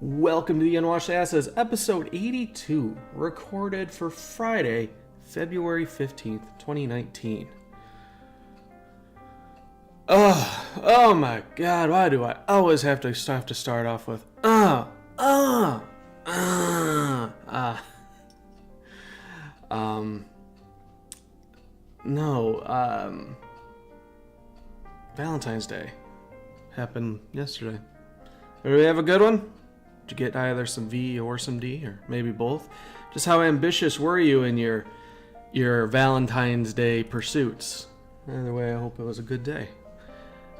Welcome to the Unwashed Asses, episode 82, recorded for Friday, February 15th, 2019. Oh my god, why do I always have to start off with, Valentine's Day happened yesterday. Everybody have a good one? Did you get either some V or some D, or maybe both? Just how ambitious were you in your Valentine's Day pursuits? Either way, I hope it was a good day.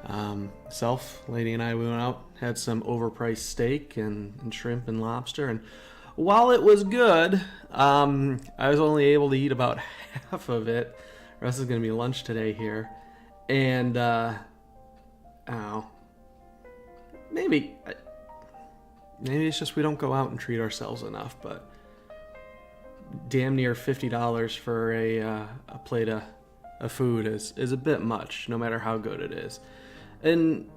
Lady and I, we went out, had some overpriced steak and shrimp and lobster, and while it was good, I was only able to eat about half of it. The rest is going to be lunch today here, and I don't know, maybe it's just we don't go out and treat ourselves enough, but damn near $50 for a plate of food is a bit much, no matter how good it is. And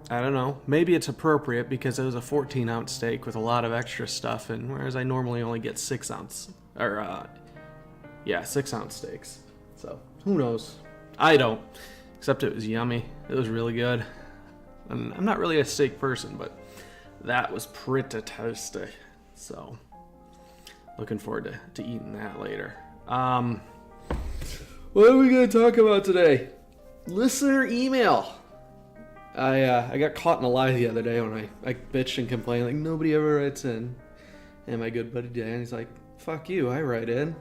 I don't know, maybe it's appropriate because it was a 14-ounce steak with a lot of extra stuff, and whereas I normally only get 6-ounce, 6-ounce steaks. So, who knows? I don't. Except it was yummy. It was really good. And I'm not really a steak person, but that was pretty tasty. So, looking forward to eating that later. What are we going to talk about today? Listener email. I got caught in a lie the other day when I bitched and complained like nobody ever writes in. And my good buddy Dan, he's like, fuck you, I write in.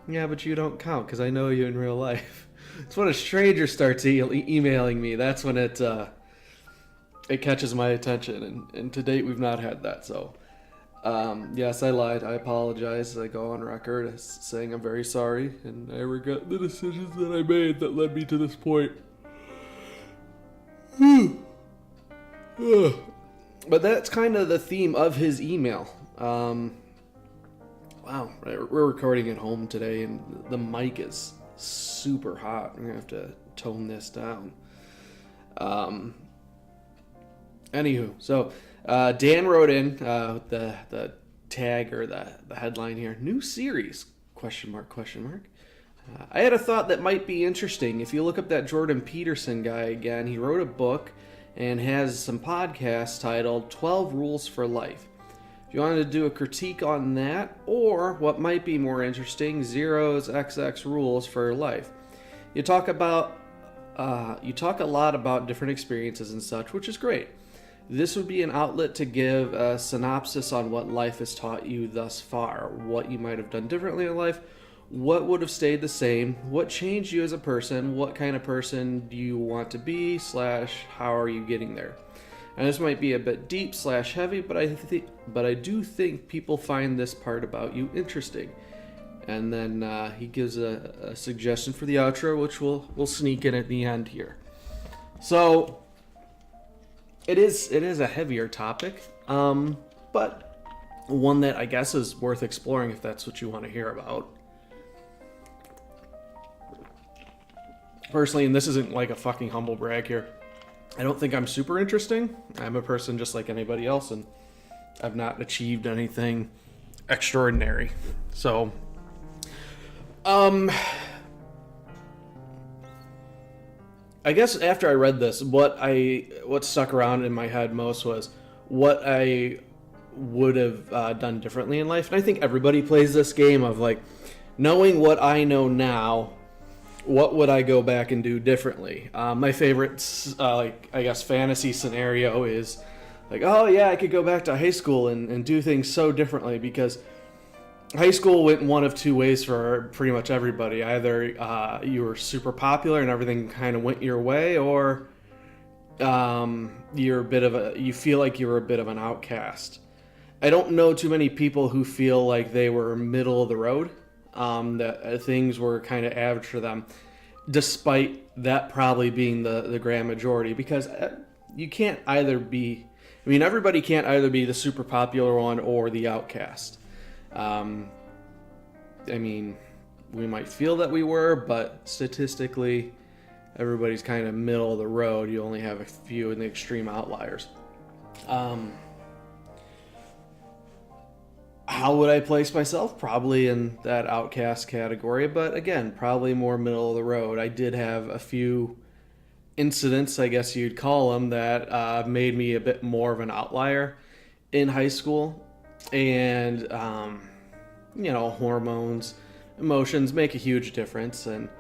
Yeah, but you don't count because I know you in real life. It's when a stranger starts emailing me, that's when it catches my attention, and to date we've not had that. So yes, I lied, I apologize. I go on record as saying I'm very sorry and I regret the decisions that I made that led me to this point. But that's kind of the theme of his email. Wow, we're recording at home today and the mic is super hot. I'm gonna have to tone this down. Anywho, so Dan wrote in the tag or the headline here: new series ? I had a thought that might be interesting. If you look up that Jordan Peterson guy again, he wrote a book and has some podcasts titled 12 Rules for Life. If you wanted to do a critique on that, or what might be more interesting, Zero's XX Rules for Life. You talk a lot about different experiences and such, which is great. This would be an outlet to give a synopsis on what life has taught you thus far, what you might have done differently in life, what would have stayed the same, what changed you as a person, what kind of person do you want to be, / how are you getting there. And this might be a bit deep / heavy, but I do think people find this part about you interesting. And then he gives a suggestion for the outro, which we'll sneak in at the end here. So it is a heavier topic, but one that I guess is worth exploring if that's what you want to hear about. Personally, and this isn't like a fucking humble brag here, I don't think I'm super interesting. I'm a person just like anybody else, and I've not achieved anything extraordinary. So, I guess after I read this, what stuck around in my head most was what I would have done differently in life. And I think everybody plays this game of like, knowing what I know now, what would I go back and do differently? My favorite, fantasy scenario is like, oh yeah, I could go back to high school and do things so differently, because high school went one of two ways for pretty much everybody. Either you were super popular and everything kind of went your way, or you feel like you were a bit of an outcast. I don't know too many people who feel like they were middle of the road. That things were kind of average for them, despite that probably being the grand majority, because you can't either be, everybody can't either be the super popular one or the outcast. We might feel that we were, but statistically, everybody's kind of middle of the road. You only have a few in the extreme outliers. How would I place myself? Probably in that outcast category, but again, probably more middle of the road. I did have a few incidents, I guess you'd call them, that made me a bit more of an outlier in high school. And, hormones, emotions make a huge difference. And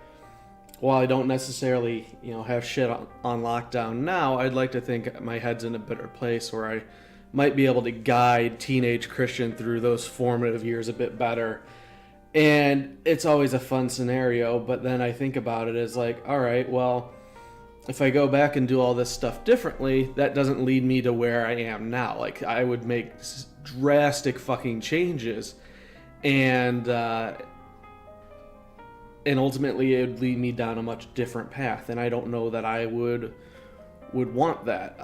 while I don't necessarily, have shit on lockdown now, I'd like to think my head's in a better place where I might be able to guide teenage Christian through those formative years a bit better. And it's always a fun scenario, but then I think about it as like, all right, well, if I go back and do all this stuff differently, that doesn't lead me to where I am now. Like, I would make drastic fucking changes, and ultimately it would lead me down a much different path, and I don't know that I would want that.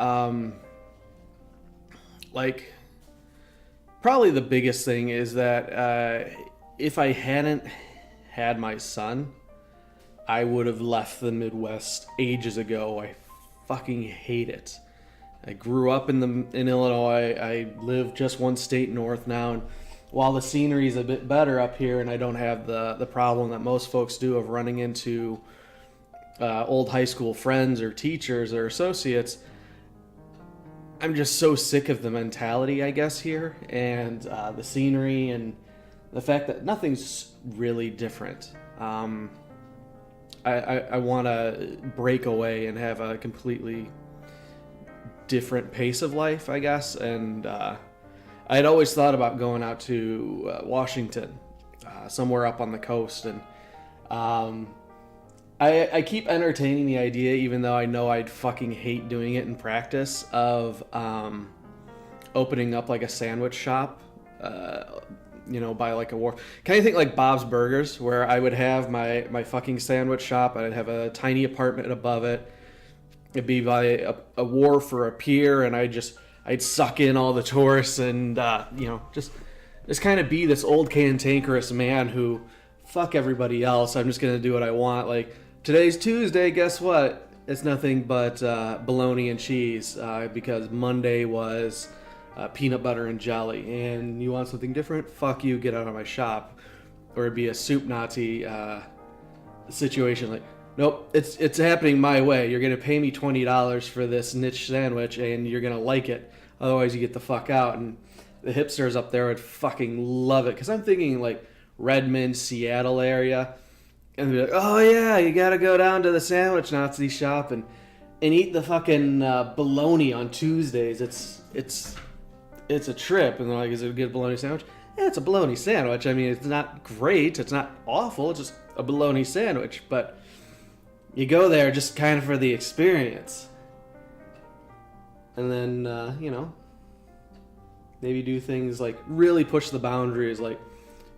Probably the biggest thing is that if I hadn't had my son, I would have left the Midwest ages ago. I fucking hate it. I grew up in Illinois. I live just one state north now, and while the scenery is a bit better up here, and I don't have the problem that most folks do of running into old high school friends or teachers or associates, I'm just so sick of the mentality, I guess, here, and the scenery, and the fact that nothing's really different. I want to break away and have a completely different pace of life, I guess. And I'd always thought about going out to Washington, somewhere up on the coast. And I keep entertaining the idea, even though I know I'd fucking hate doing it in practice, of opening up like a sandwich shop. By like a wharf. Kind of think like Bob's Burgers, where I would have my fucking sandwich shop. I'd have a tiny apartment above it. It'd be by a wharf or a pier, and I'd suck in all the tourists and, just kind of be this old cantankerous man who, fuck everybody else. I'm just going to do what I want. Like, today's Tuesday, guess what? It's nothing but bologna and cheese, because Monday was peanut butter and jelly, and you want something different? Fuck you, get out of my shop. Or it'd be a soup Nazi situation, like, nope, it's happening my way. You're gonna pay me $20 for this niche sandwich, and you're gonna like it. Otherwise, you get the fuck out. And the hipsters up there would fucking love it, because I'm thinking like Redmond, Seattle area, and they'd be like, oh yeah, you gotta go down to the sandwich Nazi shop and eat the fucking bologna on Tuesdays. It's a trip. And they're like, is it a good bologna sandwich? Yeah, it's a bologna sandwich. I mean, it's not great. It's not awful. It's just a bologna sandwich. But you go there just kind of for the experience. And then, maybe do things like really push the boundaries. Like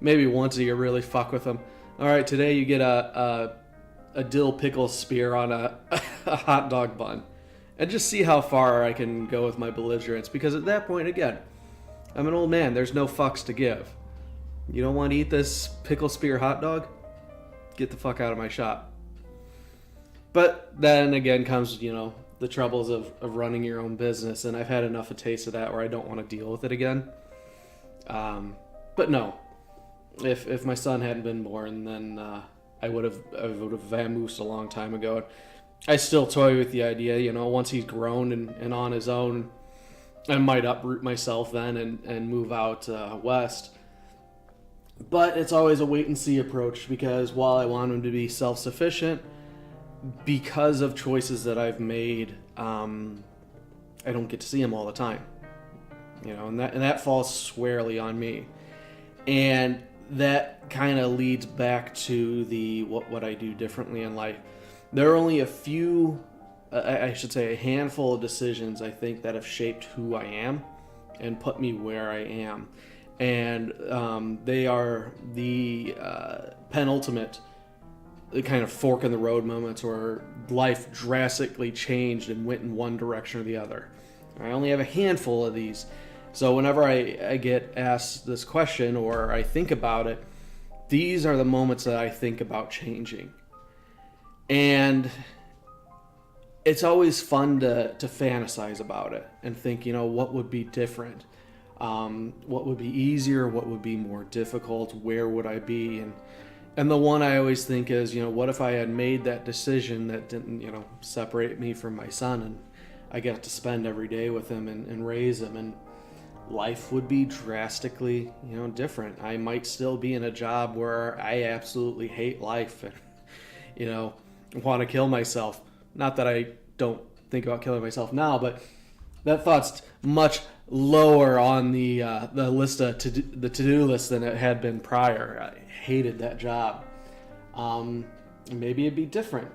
maybe once a year really fuck with them. All right, today you get a dill pickle spear on a hot dog bun. And just see how far I can go with my belligerence. Because at that point, again, I'm an old man. There's no fucks to give. You don't want to eat this pickle spear hot dog? Get the fuck out of my shop. But then again comes, the troubles of running your own business. And I've had enough a taste of that where I don't want to deal with it again. But no. If my son hadn't been born, then I would have vamoosed a long time ago. I still toy with the idea, once he's grown and on his own, I might uproot myself then and move out west. But it's always a wait and see approach, because while I want him to be self-sufficient, because of choices that I've made, I don't get to see him all the time. And that falls squarely on me. And that kind of leads back to the what I do differently in life. There are only a few, I should say a handful of decisions I think that have shaped who I am and put me where I am. And they are the penultimate kind of fork in the road moments where life drastically changed and went in one direction or the other. I only have a handful of these. So whenever I get asked this question or I think about it, these are the moments that I think about changing. And it's always fun to fantasize about it and think, what would be different. What would be easier? What would be more difficult? Where would I be? And the one I always think is, what if I had made that decision that didn't, separate me from my son, and I got to spend every day with him and raise him, and life would be drastically, different. I might still be in a job where I absolutely hate life and, want to kill myself. Not that I don't think about killing myself now, but that thought's much lower on the list of the to-do list than it had been prior. I hated that job. Maybe it'd be different.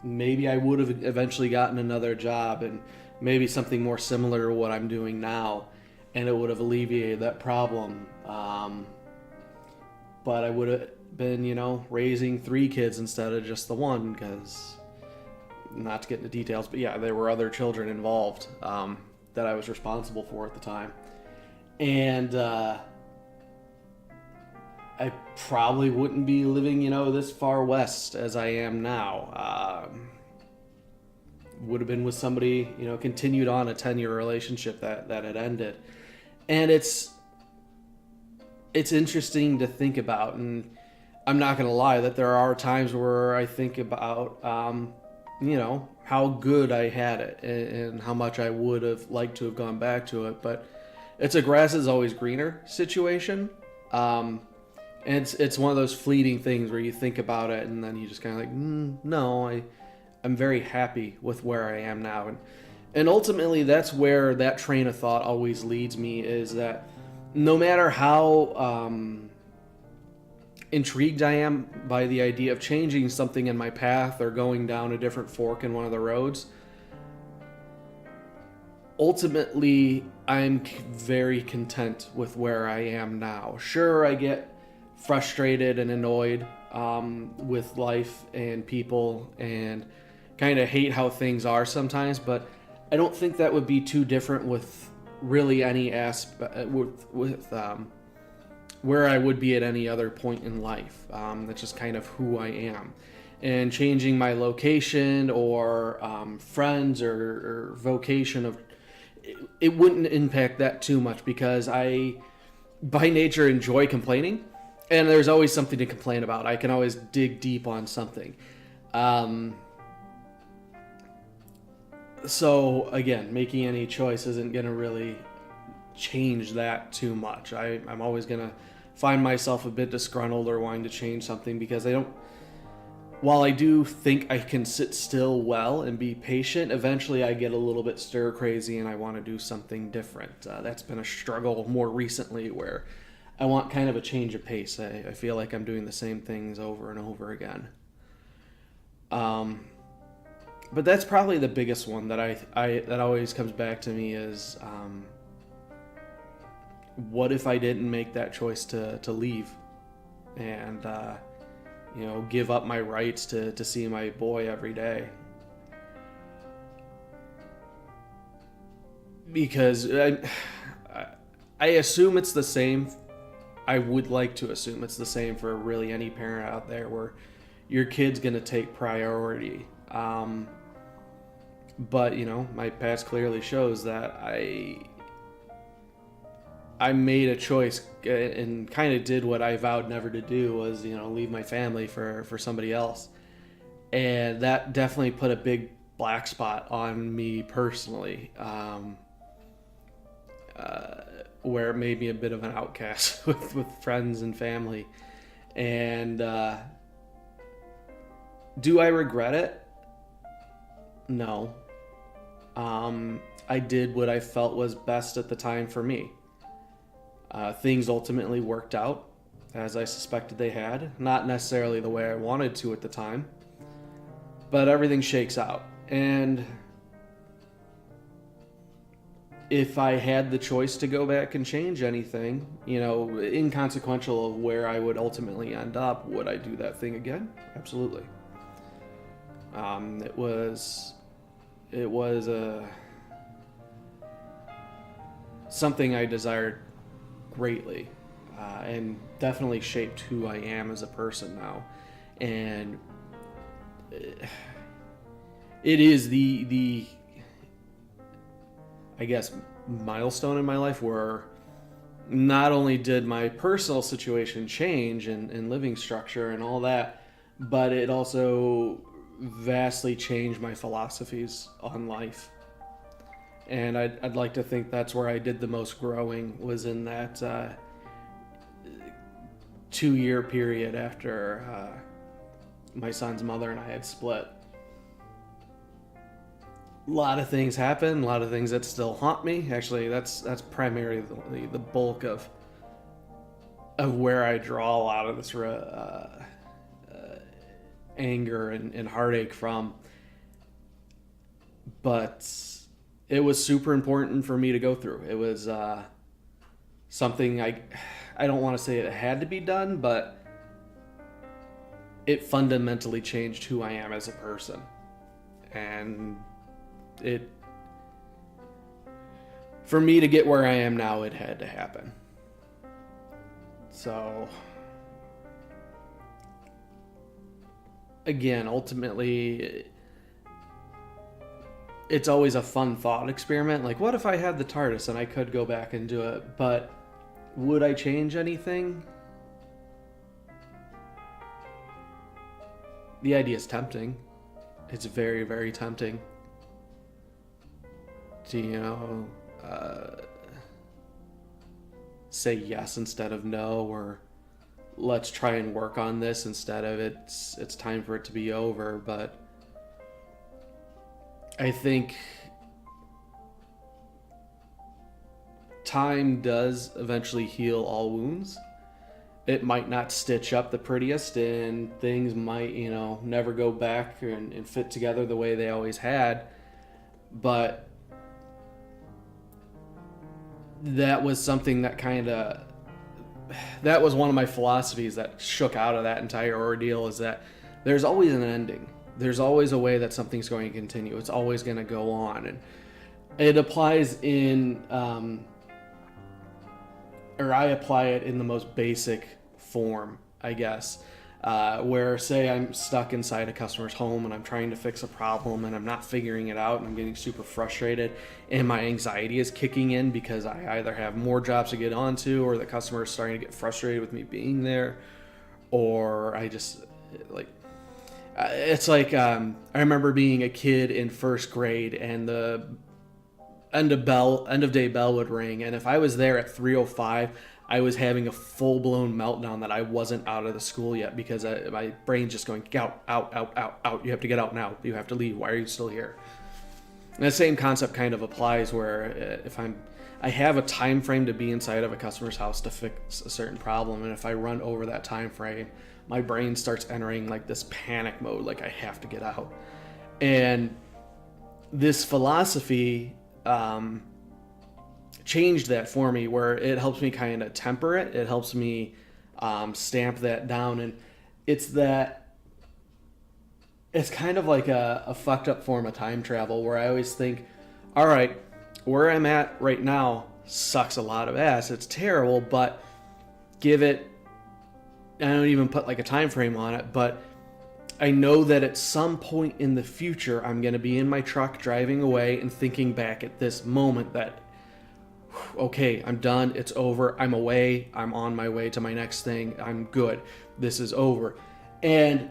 Maybe I would have eventually gotten another job, and maybe something more similar to what I'm doing now, and it would have alleviated that problem. But I would have been, raising 3 kids instead of just the one, because, not to get into details, but yeah, there were other children involved that I was responsible for at the time. And I probably wouldn't be living, this far west as I am now. Would have been with somebody, continued on a 10-year relationship that had ended. And it's interesting to think about, and I'm not going to lie that there are times where I think about, how good I had it and how much I would have liked to have gone back to it. But it's a grass is always greener situation. And it's one of those fleeting things where you think about it and then you just kind of like, no, I'm very happy with where I am now. And ultimately that's where that train of thought always leads me, is that no matter how intrigued I am by the idea of changing something in my path or going down a different fork in one of the roads, ultimately I'm very content with where I am now. Sure, I get frustrated and annoyed with life and people and kind of hate how things are sometimes, but I don't think that would be too different with really any aspect with where I would be at any other point in life. That's just kind of who I am. And changing my location or friends or vocation, it wouldn't impact that too much, because I, by nature, enjoy complaining. And there's always something to complain about. I can always dig deep on something. So, again, making any choice isn't going to really change that too much. I'm always going to find myself a bit disgruntled or wanting to change something, because while I do think I can sit still well and be patient, eventually I get a little bit stir crazy and I want to do something different. That's been a struggle more recently, where I want kind of a change of pace. I feel like I'm doing the same things over and over again. But that's probably the biggest one that that always comes back to me is, what if I didn't make that choice to leave and give up my rights to see my boy every day? Because I assume it's the same. I would like to assume it's the same for really any parent out there, where your kid's going to take priority. But, my past clearly shows that I made a choice and kind of did what I vowed never to do, was, leave my family for somebody else. And that definitely put a big black spot on me personally, where it made me a bit of an outcast with friends and family. And do I regret it? No. I did what I felt was best at the time for me. Things ultimately worked out as I suspected they had. Not necessarily the way I wanted to at the time, but everything shakes out. And if I had the choice to go back and change anything, inconsequential of where I would ultimately end up, would I do that thing again? Absolutely. It was something I desired greatly, and definitely shaped who I am as a person now. And it is I guess, milestone in my life where not only did my personal situation change and living structure and all that, but it also vastly changed my philosophies on life. And I'd like to think that's where I did the most growing, was in that 2-year period after my son's mother and I had split. A lot of things happen, a lot of things that still haunt me. Actually, that's primarily the bulk of where I draw a lot of this anger and heartache from. But it was super important for me to go through. It was something I don't want to say it had to be done, but it fundamentally changed who I am as a person. And for me to get where I am now, it had to happen. So, again, ultimately, it's always a fun thought experiment. Like, what if I had the TARDIS and I could go back and do it? But would I change anything? The idea is tempting. It's very, very tempting to, say yes instead of no, or let's try and work on this instead of it's time for it to be over. But I think time does eventually heal all wounds. It might not stitch up the prettiest, and things might, never go back and fit together the way they always had. But that was something that that was one of my philosophies that shook out of that entire ordeal, is that there's always an ending. There's always a way that something's going to continue. It's always going to go on. And it applies in, or I apply it in the most basic form, I guess, where, say, I'm stuck inside a customer's home and I'm trying to fix a problem and I'm not figuring it out and I'm getting super frustrated and my anxiety is kicking in because I either have more jobs to get onto, or the customer is starting to get frustrated with me being there, or I just, it's like, I remember being a kid in first grade and the end of day bell would ring, and if I was there at 3:05, I was having a full-blown meltdown that I wasn't out of the school yet, because my brain's just going, out. You have to get out now. You have to leave. Why are you still here? And the same concept kind of applies, where if I have a time frame to be inside of a customer's house to fix a certain problem, and if I run over that time frame, my brain starts entering like this panic mode, like I have to get out. And this philosophy changed that for me, where it helps me kind of temper it. It helps me stamp that down. And it's kind of like a fucked up form of time travel, where I always think, all right, where I'm at right now sucks a lot of ass. It's terrible, but give it, I don't even put like a time frame on it, but I know that at some point in the future, I'm going to be in my truck driving away and thinking back at this moment that, okay, I'm done. It's over. I'm away. I'm on my way to my next thing. I'm good. This is over. And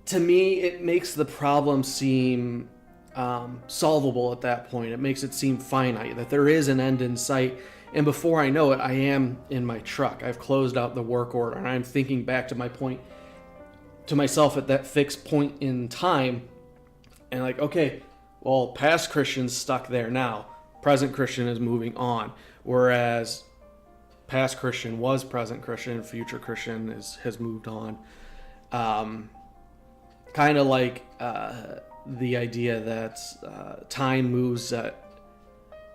to me, it makes the problem seem solvable at that point. It makes it seem finite, that there is an end in sight. And before I know it, I am in my truck. I've closed out the work order, and I'm thinking back to my point, to myself at that fixed point in time, and like, okay, well, past Christian's stuck there now. Present Christian is moving on, whereas past Christian was present Christian, future Christian has moved on. Kind of like the idea that time moves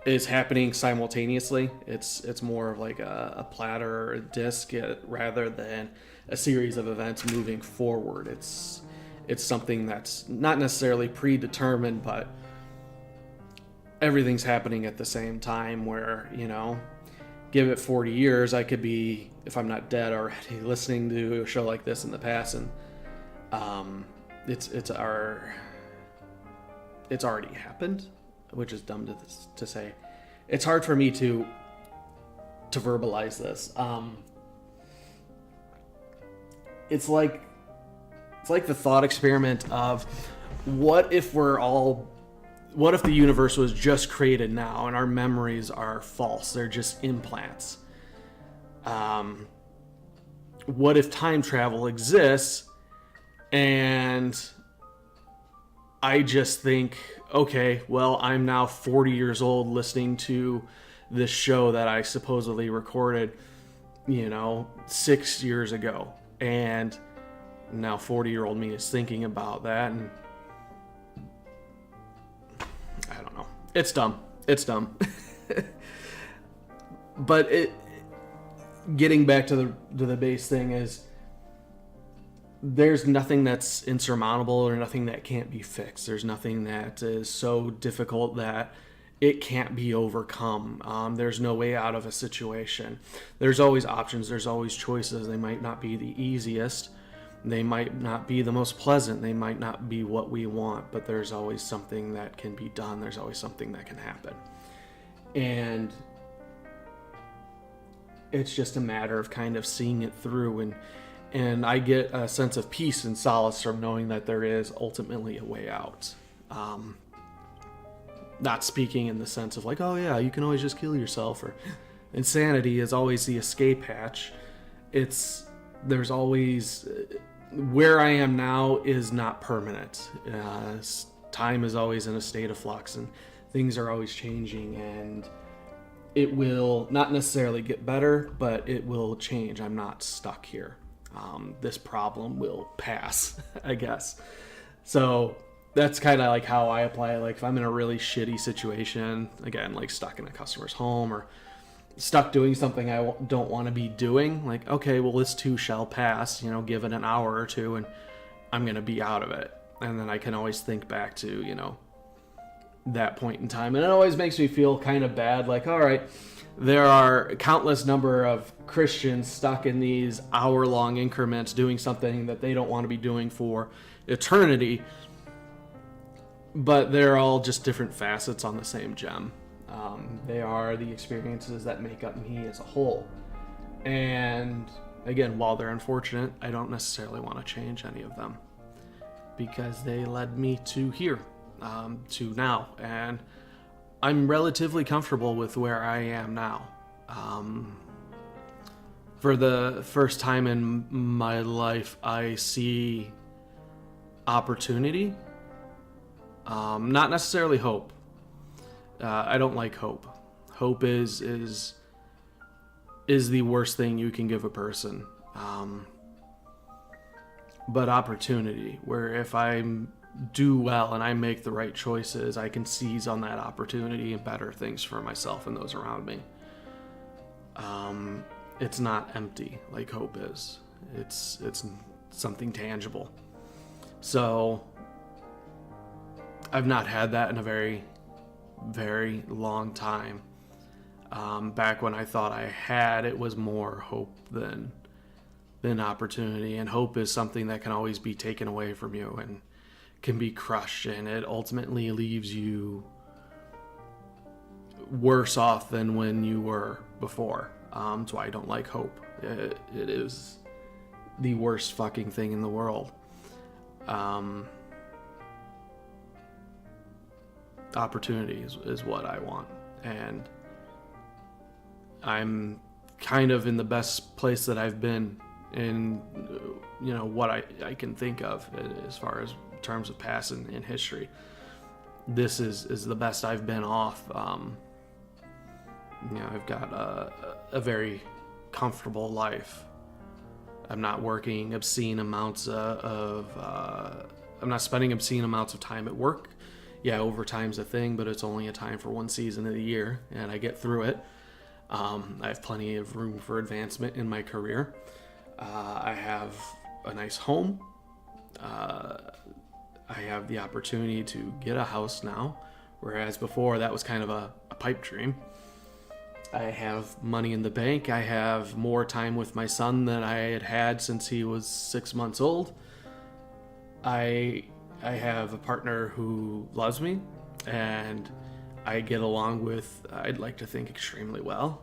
is happening simultaneously. It's more of like a platter or a disc rather than a series of events moving forward. It's something that's not necessarily predetermined, but everything's happening at the same time, where, give it 40 years, I could be, if I'm not dead already, listening to a show like this in the past, and it's already happened. which is dumb to say. It's hard for me to verbalize this. It's like the thought experiment of what if the universe was just created now and our memories are false? They're just implants. What if time travel exists and I just think, okay, well, I'm now 40 years old listening to this show that I supposedly recorded, 6 years ago. And now 40-year-old me is thinking about that, and I don't know. It's dumb. But getting back to the base thing is, there's nothing that's insurmountable or nothing that can't be fixed. There's nothing that is so difficult that it can't be overcome. There's no way out of a situation. There's always options. There's always choices. They might not be the easiest. They might not be the most pleasant. They might not be what we want, but there's always something that can be done. There's always something that can happen. And it's just a matter of kind of seeing it through, and I get a sense of peace and solace from knowing that there is ultimately a way out. Not speaking in the sense of like, oh yeah, you can always just kill yourself, or insanity is always the escape hatch. There's always, where I am now is not permanent. Time is always in a state of flux, and things are always changing, and it will not necessarily get better, but it will change. I'm not stuck here. This problem will pass, I guess. So that's kind of like how I apply it. Like if I'm in a really shitty situation, again, like stuck in a customer's home or stuck doing something I don't want to be doing, like, okay, well, this too shall pass, give it an hour or two and I'm going to be out of it. And then I can always think back to, that point in time. And it always makes me feel kind of bad. Like, all right, there are countless number of Christians stuck in these hour-long increments doing something that they don't want to be doing for eternity. But they're all just different facets on the same gem. They are the experiences that make up me as a whole. And again, while they're unfortunate, I don't necessarily want to change any of them because they led me to here, to now. And I'm relatively comfortable with where I am now. For the first time in my life, I see opportunity. Not necessarily hope. I don't like hope. Hope is the worst thing you can give a person. But opportunity, where if I do well and I make the right choices, I can seize on that opportunity and better things for myself and those around me. It's not empty like hope is. It's something tangible. So I've not had that in a very, very long time. Back when I thought I had, it was more hope than opportunity. And hope is something that can always be taken away from you and can be crushed, and it ultimately leaves you worse off than when you were before. That's why I don't like hope. It is the worst fucking thing in the world. Opportunity is what I want, and I'm kind of in the best place that I've been in, what I can think of as far as terms of past in history. This is the best I've been off. I've got a very comfortable life. I'm not working obscene amounts I'm not spending obscene amounts of time at work. Yeah, overtime's a thing, but it's only a time for one season of the year, and I get through it. I have plenty of room for advancement in my career. I have a nice home. I have the opportunity to get a house now, whereas before that was kind of a pipe dream. I have money in the bank. I have more time with my son than I had since he was 6 months old. I have a partner who loves me, and I get along with, I'd like to think, extremely well.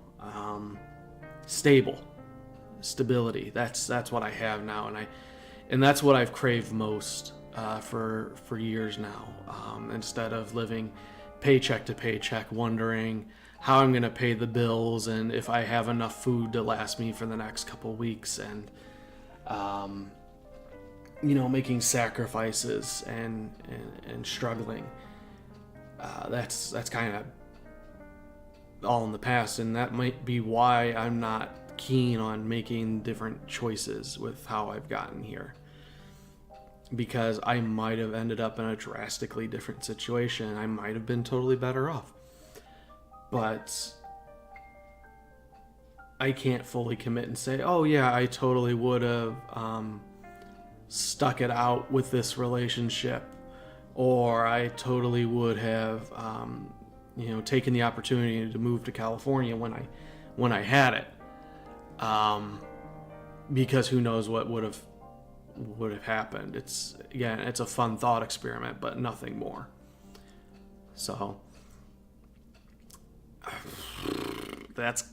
Stability. That's what I have now, and that's what I've craved most for years now. Instead of living paycheck to paycheck, wondering how I'm going to pay the bills and if I have enough food to last me for the next couple weeks, and making sacrifices and struggling. That's kind of all in the past, and that might be why I'm not keen on making different choices with how I've gotten here, because I might have ended up in a drastically different situation. I might have been totally better off, but I can't fully commit and say, oh yeah, I totally would have stuck it out with this relationship, or I totally would have taken the opportunity to move to California when I had it, because who knows what would have happened. It's a fun thought experiment, but nothing more. So that's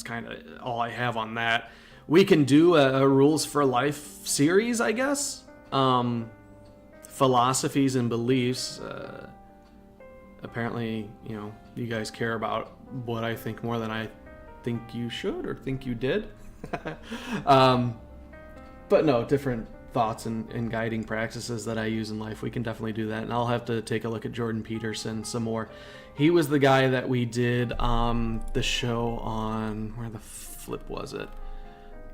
kind of all I have on that. We can do a Rules for Life series, I guess. Philosophies and beliefs. Apparently, you guys care about what I think more than I think you should or think you did. But no, different thoughts and guiding practices that I use in life. We can definitely do that. And I'll have to take a look at Jordan Peterson some more. He was the guy that we did the show on, where the flip was it?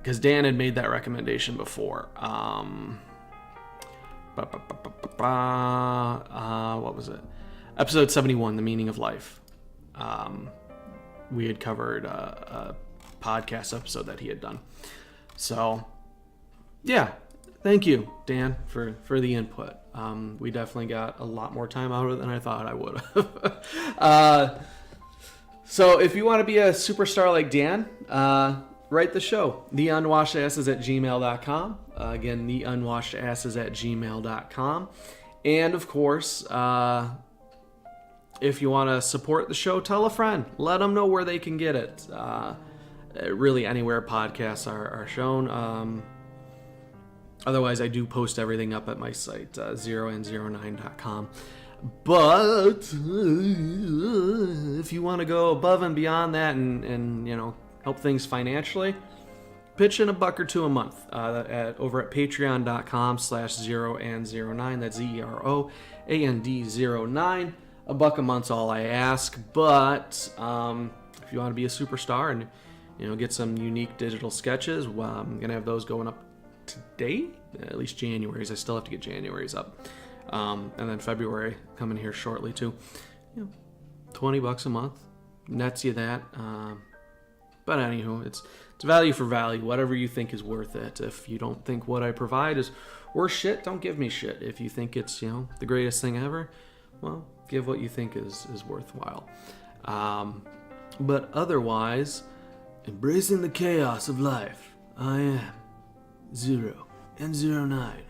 Because Dan had made that recommendation before. What was it? Episode 71, The Meaning of Life. We had covered a podcast episode that he had done. So, yeah, thank you, Dan, for the input. We definitely got a lot more time out of it than I thought I would have. So if you want to be a superstar like Dan, write the show, theunwashedasses@gmail.com. Again, theunwashedasses@gmail.com. And of course, if you want to support the show, tell a friend. Let them know where they can get it. Really, anywhere podcasts are shown. Otherwise, I do post everything up at my site, 0and09.com. But if you want to go above and beyond that and help things financially, pitch in $1 or $2 a month over at patreon.com/0and09. That's ZEROAND09. $1 a month's all I ask. But if you want to be a superstar and get some unique digital sketches, I'm gonna have those going up today, at least January's. I still have to get January's up, and then February coming here shortly too. $20 a month nets you that. But anywho, it's value for value. Whatever you think is worth it. If you don't think what I provide is worth shit, don't give me shit. If you think it's the greatest thing ever, well, give what you think is worthwhile. But otherwise, embracing the chaos of life, I am 0 and 09.